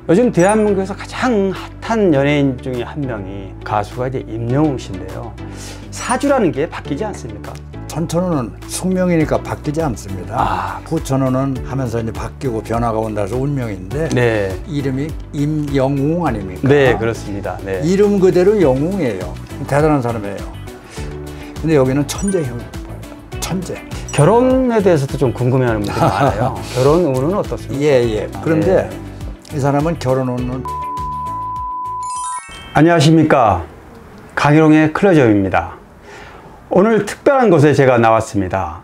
요즘 대한민국에서 가장 핫한 연예인 중에 한 명이 가수가 이제 임영웅 씨인데요. 사주라는 게 바뀌지 않습니까? 천천호는 숙명이니까 바뀌지 않습니다. 후천호는 하면서 이제 바뀌고 변화가 온다 해서 운명인데 네. 이름이 임영웅 아닙니까? 네, 그렇습니다. 네. 이름 그대로 영웅이에요. 대단한 사람이에요. 근데 여기는 천재형이에요. 천재. 결혼에 대해서도 좀 궁금해하는 분들이 많아요. 결혼 운은 어떻습니까? 예. 그런데 이 사람은 결혼 운은 안녕하십니까, 강희롱의 클로즈업입니다. 오늘 특별한 곳에 제가 나왔습니다.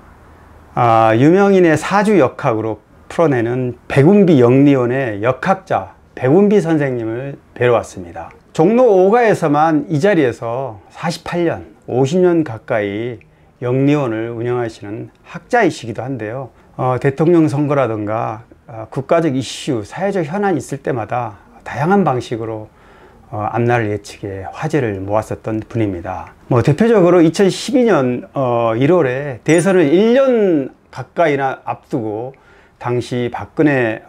유명인의 사주 역학으로 풀어내는 백운비 영리원의 역학자 백운비 선생님을 뵈러 왔습니다. 종로 5가에서만 이 자리에서 48년, 50년 가까이 영리원을 운영하시는 학자이시기도 한데요. 대통령 선거라든가 국가적 이슈, 사회적 현안이 있을 때마다 다양한 방식으로 앞날을 예측해 화제를 모았었던 분입니다. 대표적으로 2012년 1월에 대선을 1년 가까이나 앞두고 당시 박근혜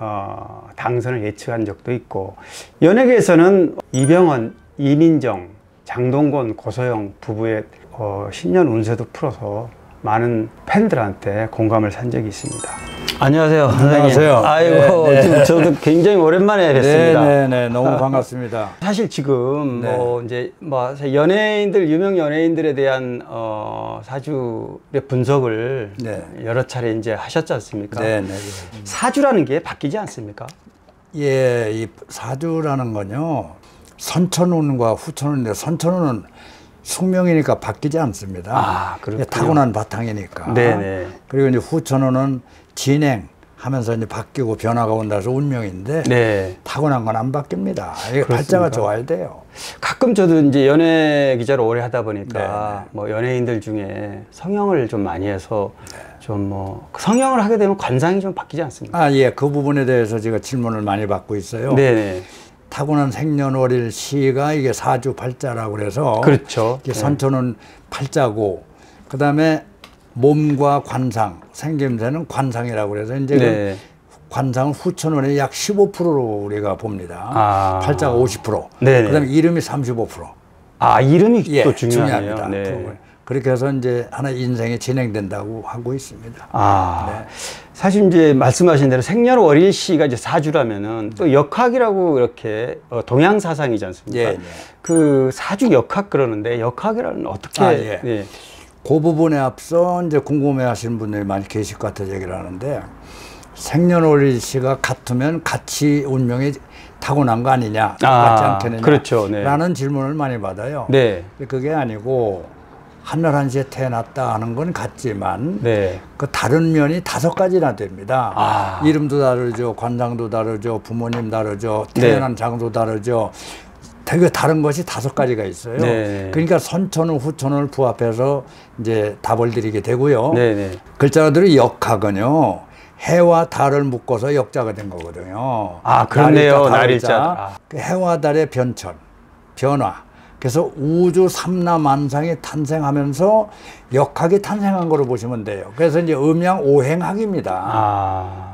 당선을 예측한 적도 있고, 연예계에서는 이병헌, 이민정, 장동건, 고소영 부부의 신년 운세도 풀어서 많은 팬들한테 공감을 산 적이 있습니다. 안녕하세요, 안녕하세요. 아이고, 네. 저도 굉장히 오랜만에 뵙습니다. 네, 너무 반갑습니다. 사실 지금 이제 연예인들, 유명 연예인들에 대한 사주의 분석을 여러 차례 이제 하셨지 않습니까? 네. 사주라는 게 바뀌지 않습니까? 예, 이 사주라는 건요, 선천운과 후천운인데 선천운은 숙명이니까 바뀌지 않습니다. 타고난 바탕이니까. 네네. 그리고 이제 후천운은 진행하면서 이제 바뀌고 변화가 온다 해서 운명인데 타고난 건 안 바뀝니다. 이게 팔자가 좋아야 돼요. 가끔 저도 이제 연예 기자를 오래 하다 보니까 연예인들 중에 성형을 좀 많이 해서 좀 성형을 하게 되면 관상이 좀 바뀌지 않습니까? 예, 그 부분에 대해서 제가 질문을 많이 받고 있어요. 네네. 타고난 생년월일 시가 이게 사주 팔자라고 그래서 그렇죠. 이게 선천은 팔자고, 그 다음에 몸과 관상, 생김새는 관상이라고 그래서 이제 그 관상은 후천원의 약 15%로 우리가 봅니다. 팔자가 50%. 그다음에 이름이 35%. 이름이 또 중요합니다. 그렇게 해서 이제 하나 인생이 진행된다고 하고 있습니다. 사실 이제 말씀하신 대로 생년월일 시가 이제 사주라면은 또 역학이라고 이렇게 동양 사상이지 않습니까? 그 사주 역학 그러는데 역학이라는 어떻게? 그 부분에 앞서 이제 궁금해하시는 분들이 많이 계실 것 같아서 얘기를 하는데, 생년월일 시가 같으면 같이 운명이 타고난 거 아니냐, 똑같지 않겠느냐, 그렇죠. 라는 질문을 많이 받아요. 그게 아니고 한날 한시에 태어났다 하는 건 같지만 그 다른 면이 5가지나 됩니다. 이름도 다르죠, 관상도 다르죠, 부모님 다르죠, 태어난 장소 다르죠. 되게 다른 것이 5가지가 있어요. 그러니까 선천후, 후천을 부합해서 이제 답을 드리게 되고요. 글자들이 역학은요, 해와 달을 묶어서 역자가 된 거거든요. 그렇네요. 날일자. 해와 달의 변천, 변화. 그래서 우주 삼라만상이 탄생하면서 역학이 탄생한 거로 보시면 돼요. 그래서 이제 음양오행학입니다.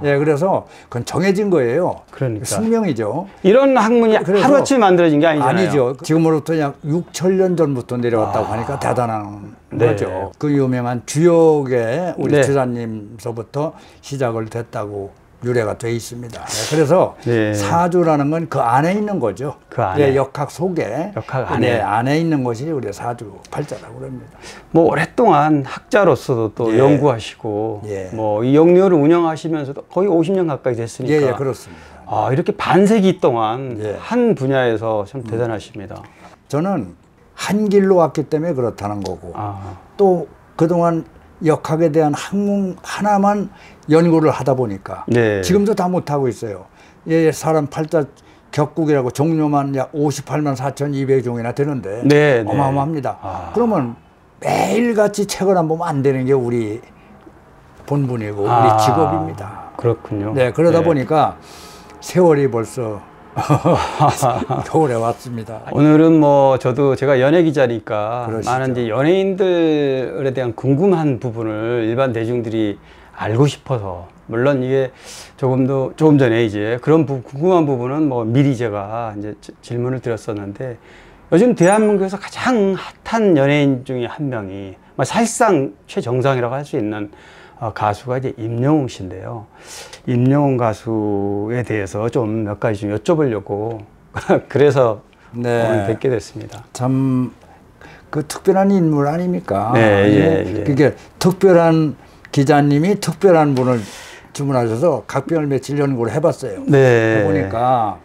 그래서 그건 정해진 거예요. 숙명이죠. 이런 학문이 하루아침에 만들어진 게 아니잖아요. 아니죠. 지금으로부터 약 6,000년 전부터 내려왔다고 하니까 대단한 거죠. 그 유명한 주역의 우리 주사님서부터 시작을 됐다고 유래가 돼 있습니다. 그래서 사주라는 건 그 안에 있는 거죠. 그 안에. 역학 속에. 역학 안에. 안에 있는 것이 우리 사주 팔자라고 그럽니다. 오랫동안 학자로서도 또 연구하시고, 이 영리원을 운영하시면서도 거의 50년 가까이 됐으니까. 그렇습니다. 이렇게 반세기 동안 한 분야에서 참 대단하십니다. 저는 한 길로 왔기 때문에 그렇다는 거고, 또 그동안 역학에 대한 학문 하나만 연구를 하다 보니까 지금도 다 못하고 있어요. 사람 팔자 격국이라고 종류만 약 58만 4,200종이나 되는데 어마어마합니다. 그러면 매일같이 책을 안 보면 안 되는 게 우리 본분이고 우리 직업입니다. 그렇군요. 그러다 보니까 세월이 벌써 겨울에 왔습니다. 오늘은 저도 제가 연예 기자니까 많은 이제 연예인들에 대한 궁금한 부분을 일반 대중들이 알고 싶어서 물론 이게 조금 전에 이제 그런 궁금한 부분은 뭐 미리 제가 이제 질문을 드렸었는데, 요즘 대한민국에서 가장 핫한 연예인 중에 한 명이 사실상 최정상이라고 할 수 있는 가수가 이제 임영웅 씨인데요. 임영웅 가수에 대해서 좀 몇 가지 좀 여쭤보려고 그래서 오늘 뵙게 됐습니다. 참 그 특별한 인물 아닙니까? 네, 예. 그게 특별한 기자님이 특별한 분을 주문하셔서 각별을 며칠 연구를 해봤어요. 네. 보니까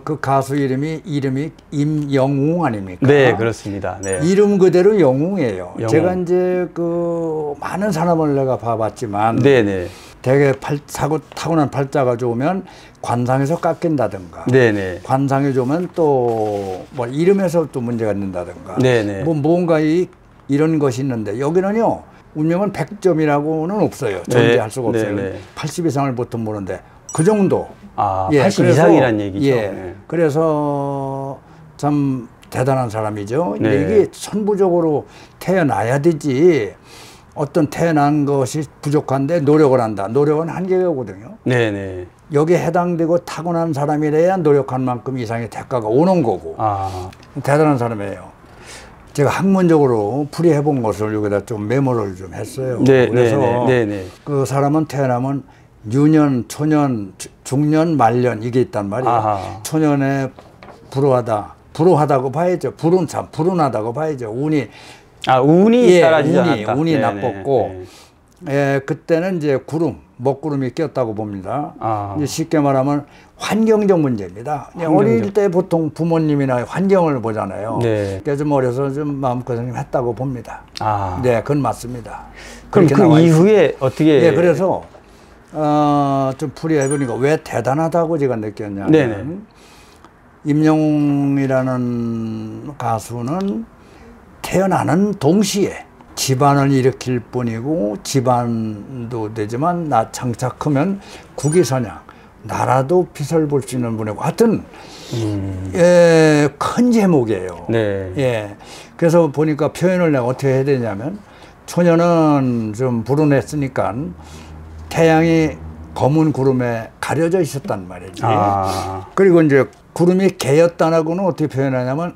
그 가수 이름이 임영웅 아닙니까? 네, 그렇습니다. 네. 이름 그대로 영웅이에요. 영웅. 제가 이제 그 많은 사람을 내가 봐봤지만, 네네. 되게 타고난 팔자가 좋으면 관상에서 깎인다든가, 네네. 관상이 좋으면 또 뭐 이름에서 또 문제가 있는다든가, 네네. 뭐 뭔가 이런 것이 있는데, 여기는요 운명은 100점이라고는 없어요. 존재할 수가 없어요. 네네. 80 이상을 보통 보는데 그 정도. 80 이상이란 얘기죠. 예. 네. 그래서 참 대단한 사람이죠. 네. 이게 선부적으로 태어나야 되지, 어떤 태어난 것이 부족한데 노력을 한다. 노력은 한계가 오거든요. 네네. 여기에 해당되고 타고난 사람이래야 노력한 만큼 이상의 대가가 오는 거고. 대단한 사람이에요. 제가 학문적으로 풀이해 본 것을 여기다 좀 메모를 좀 했어요. 네, 그래서 네네. 그 사람은 태어나면 유년, 초년, 중년, 말년 이게 있단 말이에요. 초년에 불우하다고 봐야죠. 불운하다고 봐야죠. 운이 따라지지 않았다. 운이 나빴고, 그때는 이제 먹구름이 꼈다고 봅니다. 이제 쉽게 말하면 환경적 문제입니다. 어릴 때 보통 부모님이나 환경을 보잖아요. 네. 그래서 좀 어려서 좀 마음고생 했다고 봅니다. 네, 그건 맞습니다. 그럼 그 이후에 어떻게? 네, 그래서 좀 풀이해보니까 왜 대단하다고 제가 느꼈냐면, 네네. 임영웅이라는 가수는 태어나는 동시에 집안을 일으킬 뿐이고, 집안도 되지만 장차 크면 국위선양, 나라도 빛을 볼 수 있는 분이고, 하여튼 큰 제목이에요. 네. 예. 그래서 보니까 표현을 내가 어떻게 해야 되냐면, 초년은 좀 불운했으니까 태양이 검은 구름에 가려져 있었단 말이지. 그리고 이제 구름이 개였다라고는 어떻게 표현하냐면,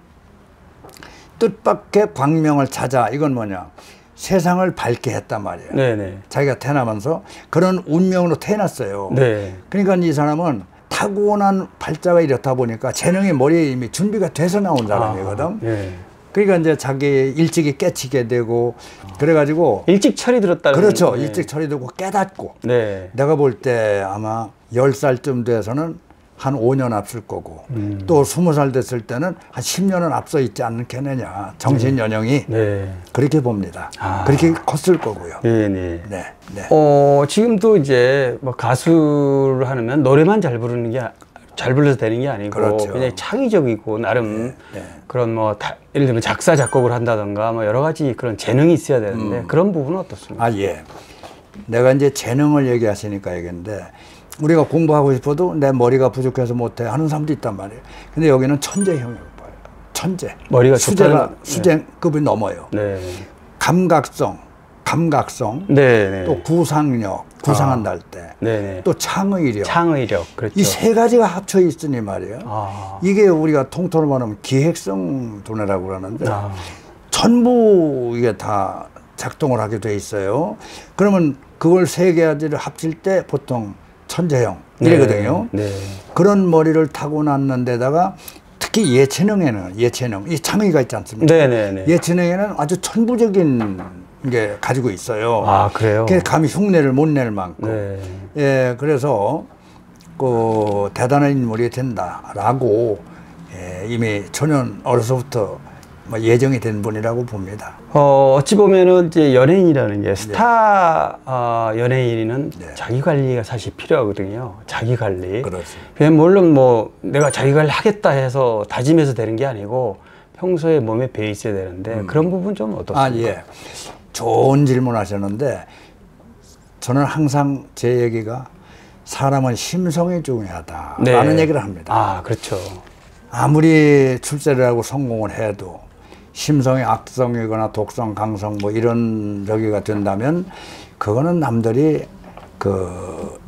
뜻밖의 광명을 찾아, 이건 뭐냐, 세상을 밝게 했단 말이에요. 네네. 자기가 태어나면서 그런 운명으로 태어났어요. 네. 그러니까 이 사람은 타고난 팔자가 이렇다 보니까 재능이 머리에 이미 준비가 돼서 나온 사람이거든. 네. 그러니까 이제 자기 일찍이 깨치게 되고, 그래가지고 일찍 철이 들었다는. 그렇죠. 일찍 철이 들고 깨닫고. 네. 내가 볼 때 아마 10살쯤 돼서는 한 5년 앞설 거고, 또 20살 됐을 때는 한 10년은 앞서 있지 않겠느냐. 정신 연령이. 네. 그렇게 봅니다. 그렇게 컸을 거고요. 네네. 네. 네. 지금도 이제 뭐 가수를 하면 노래만 잘 불러서 되는 게 아니고, 그렇죠. 굉장히 창의적이고 나름 그런 뭐 예를 들면 작사 작곡을 한다던가 뭐 여러 가지 그런 재능이 있어야 되는데, 그런 부분은 어떻습니까? 예. 내가 이제 재능을 얘기하시니까 얘기했는데, 우리가 공부하고 싶어도 내 머리가 부족해서 못해 하는 사람도 있단 말이에요. 근데 여기는 천재형이라고 봐요. 천재. 머리가 수재급이 넘어요. 네. 감각성, 네네. 또 구상한다 할 때, 네네. 또 창의력. 그렇죠. 이 세 가지가 합쳐 있으니 말이에요. 이게 우리가 통틀어 말하면 기획성 두뇌라고 그러는데, 전부 이게 다 작동을 하게 돼 있어요. 그러면 그걸 세 가지를 합칠 때 보통 천재형 이래거든요. 네. 그런 머리를 타고났는 데다가 특히 예체능, 이 창의가 있지 않습니까? 네네네. 예체능에는 아주 천부적인 게 가지고 있어요. 그래요? 감히 흉내를 못 낼 만큼. 네. 예, 그래서 그 대단한 인물이 된다라고 이미 초년 어려서부터 예정이 된 분이라고 봅니다. 어찌 보면은 이제 연예인이라는 게 스타 연예인은 자기 관리가 사실 필요하거든요. 자기 관리. 그렇지. 물론 뭐 내가 자기 관리 하겠다 해서 다짐해서 되는 게 아니고 평소에 몸에 배어 있어야 되는데, 그런 부분 좀 어떻습니까? 예. 좋은 질문 하셨는데, 저는 항상 제 얘기가 사람은 심성이 중요하다라는 얘기를 합니다. 그렇죠. 아무리 출세를 하고 성공을 해도 심성이 악성이거나 독성, 강성 뭐 이런 저기가 된다면 그거는 남들이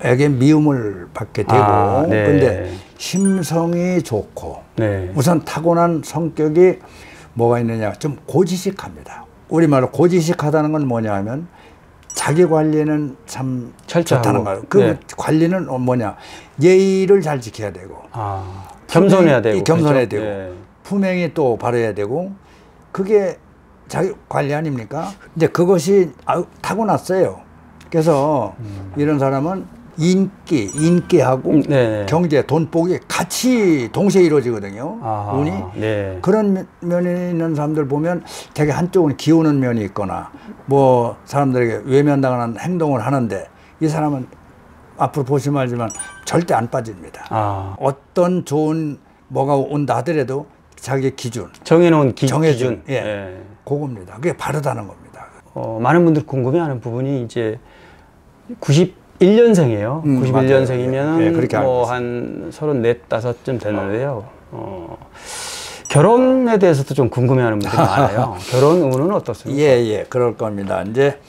에게 미움을 받게 되고, 근데 심성이 좋고, 우선 타고난 성격이 뭐가 있느냐, 좀 고지식합니다. 우리말로 고지식하다는 건 뭐냐 하면 자기 관리는 참 좋다는 거예요. 그 관리는 뭐냐, 예의를 잘 지켜야 되고, 겸손해야 되고, 겸손해야 되고, 품행이 또 바라야 되고, 그게 자기 관리 아닙니까? 이제 그것이 타고났어요. 그래서 이런 사람은 인기하고 경제, 돈복이 같이 동시에 이루어지거든요. 운이. 그런 면이 있는 사람들 보면 되게 한쪽은 기우는 면이 있거나 뭐 사람들에게 외면당하는 행동을 하는데 이 사람은 앞으로 보시면 알지만 절대 안 빠집니다. 어떤 좋은 뭐가 온다 하더라도 자기 기준. 정해놓은 기준. 그겁니다. 그게 바르다는 겁니다. 많은 분들 궁금해하는 부분이 이제 91년생이에요. 91년생이면 뭐 한 34, 5쯤 되는데요. 결혼에 대해서도 좀 궁금해하는 분들이 많아요. 결혼 운은 어떻습니까? 그럴 겁니다. 이제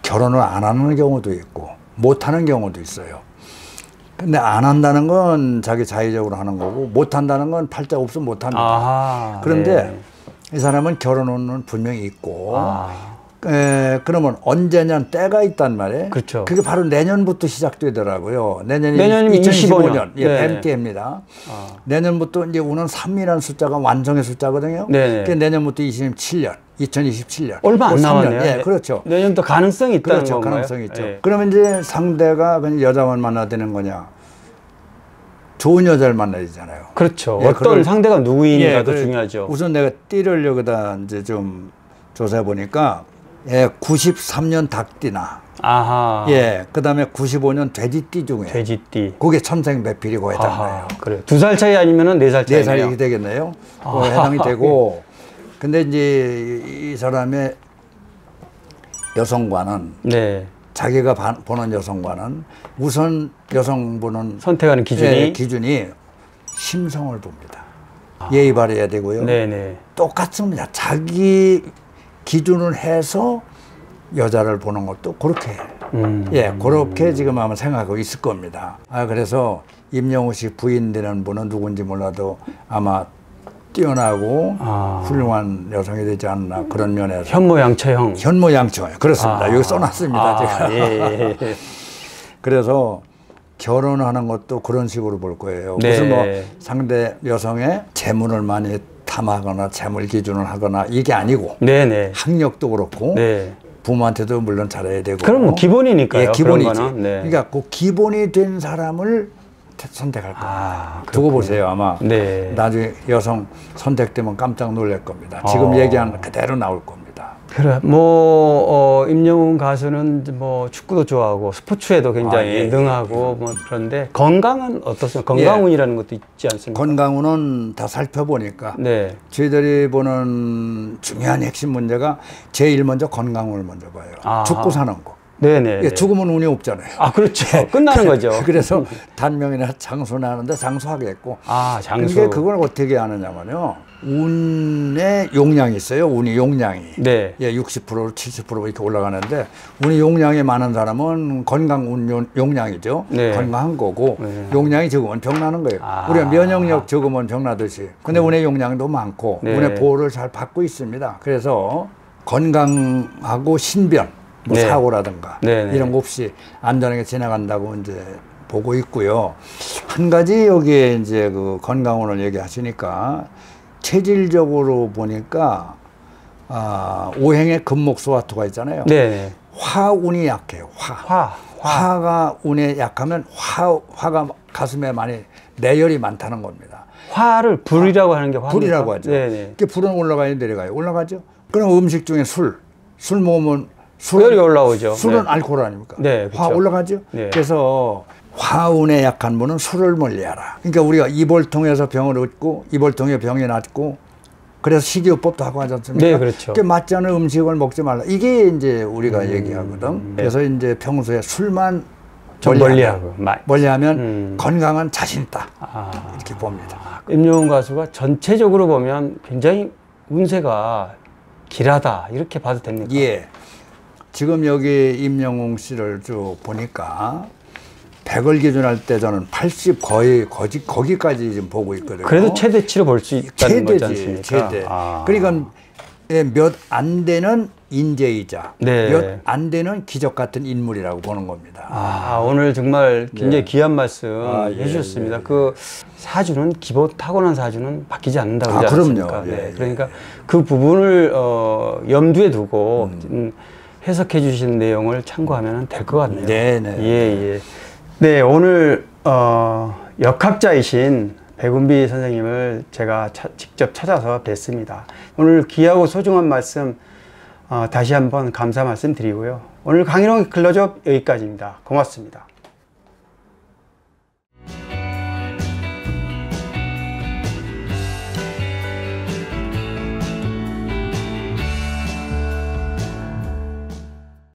결혼을 안 하는 경우도 있고 못 하는 경우도 있어요. 근데 안 한다는 건 자기 자의적으로 하는 거고 못 한다는 건 팔자 없으면 못 합니다. 그런데 이 사람은 결혼 운은 분명히 있고 그러면 언제냐 때가 있단 말이에요. 그렇죠. 그게 바로 내년부터 시작되더라고요. 내년이 2025년 뱀띠입니다. 내년부터 이제 운은 3이라는 숫자가 완성의 숫자거든요. 그게 내년부터 2027년. 얼마 안 남았네요. 그렇죠. 내년도 가능성이 있다는 건가요? 가능성이 있죠. 그러면 이제 상대가 그냥 여자만 만나야 되는 거냐? 좋은 여자를 만나야 되잖아요. 그렇죠. 어떤 상대가 누구인가도 중요하죠. 우선 내가 띠를 여기다 이제 좀 조사해 보니까 93년 닭띠나 그 다음에 95년 돼지띠 중에 돼지띠. 그게 천생배필이고 해당돼요. 그래요. 2살 차이 아니면은 4살 차이. 4살이 되겠네요. 해당이 되고 근데 이제 이 사람의 여성과는 자기가 보는 여성과는 우선 여성분은 선택하는 기준이 심성을 봅니다. 예의 바라야 되고요. 똑같습니다. 자기 기준을 해서 여자를 보는 것도 그렇게 그렇게 지금 아마 생각하고 있을 겁니다. 그래서 임영웅 씨 부인 되는 분은 누군지 몰라도 아마 뛰어나고 훌륭한 여성이 되지 않나 그런 면에서 현모양처형. 현모양처형. 그렇습니다. 여기 써놨습니다. 제가. 그래서 결혼하는 것도 그런 식으로 볼 거예요. 무슨 뭐 상대 여성의 재물을 많이 탐하거나 재물 기준을 하거나 이게 아니고 학력도 그렇고 부모한테도 물론 잘해야 되고 그럼 뭐 기본이니까요. 기본이지. 그러니까 그 기본이 된 사람을 선택할 겁니다. 두고 보세요. 아마 나중에 여성 선택되면 깜짝 놀랄 겁니다. 지금 얘기한 그대로 나올 겁니다. 그래, 임영웅 가수는 뭐 축구도 좋아하고 스포츠에도 굉장히 능하고 뭐 그런데 건강은 어떻습니까? 건강운이라는 것도 있지 않습니까? 건강운은 다 살펴보니까 저희들이 보는 중요한 핵심 문제가 제일 먼저 건강운을 먼저 봐요. 죽고 사는 거. 죽으면 운이 없잖아요. 그렇죠. 끝나는 거죠. 그래서 단명이나 장수나 하는데 장수하겠고. 장수. 근데 그걸 어떻게 하느냐면요. 운의 용량이 있어요. 운이 용량이. 60% 70% 이렇게 올라가는데 운이 용량이 많은 사람은 건강 운 용량이죠. 건강한 거고 용량이 적으면 병나는 거예요. 우리가 면역력 적으면 병나듯이. 근데 운의 용량도 많고 운의 보호를 잘 받고 있습니다. 그래서 건강하고 신변 뭐 사고라든가 이런 거 없이 안전하게 지나간다고 이제 보고 있고요. 한 가지 여기에 이제 그 건강운을 얘기하시니까 체질적으로 보니까 오행의 금목수화토가 있잖아요. 화운이 약해요. 화가 운에 약하면 화가 가슴에 많이 내열이 많다는 겁니다. 화를 불이라고 하는 게 불이라고 하죠. 불은 올라가야 내려가요. 올라가죠. 그럼 음식 중에 술 먹으면 열이 올라오죠. 술은 알코올 아닙니까? 화 올라가죠. 그래서 화운에 약한 분은 술을 멀리하라. 그러니까 우리가 입을 통해서 병을 얻고 입을 통해 병이 낫고 그래서 식이요법도 하고 하지 않습니까? 그렇죠. 그게 맞지 않은 음식을 먹지 말라. 이게 이제 우리가 얘기하거든. 그래서 이제 평소에 술만 좀 멀리하면 건강한 자신 있다. 이렇게 봅니다. 임영웅 가수가 전체적으로 보면 굉장히 운세가 길하다 이렇게 봐도 됩니까? 지금 여기 임영웅 씨를 쭉 보니까 100을 기준할 때 저는 80 거기까지 지금 보고 있거든요. 그래도 최대치로 볼 수 있다는 거지 않습니까? 최대. 그러니까 몇 안 되는 인재이자 네. 몇 안 되는 기적 같은 인물이라고 보는 겁니다. 오늘 정말 굉장히 귀한 말씀 해주셨습니다. 그 사주는 기본 타고난 사주는 바뀌지 않는다고 그러지 않습니까? 네. 그러니까 그 부분을 염두에 두고 해석해 주신 내용을 참고하면 될 것 같네요. 네, 오늘 역학자이신 백운비 선생님을 제가 직접 찾아서 뵀습니다. 오늘 귀하고 소중한 말씀 다시 한번 감사 말씀 드리고요. 오늘 강일홍 클로즈업 여기까지입니다. 고맙습니다.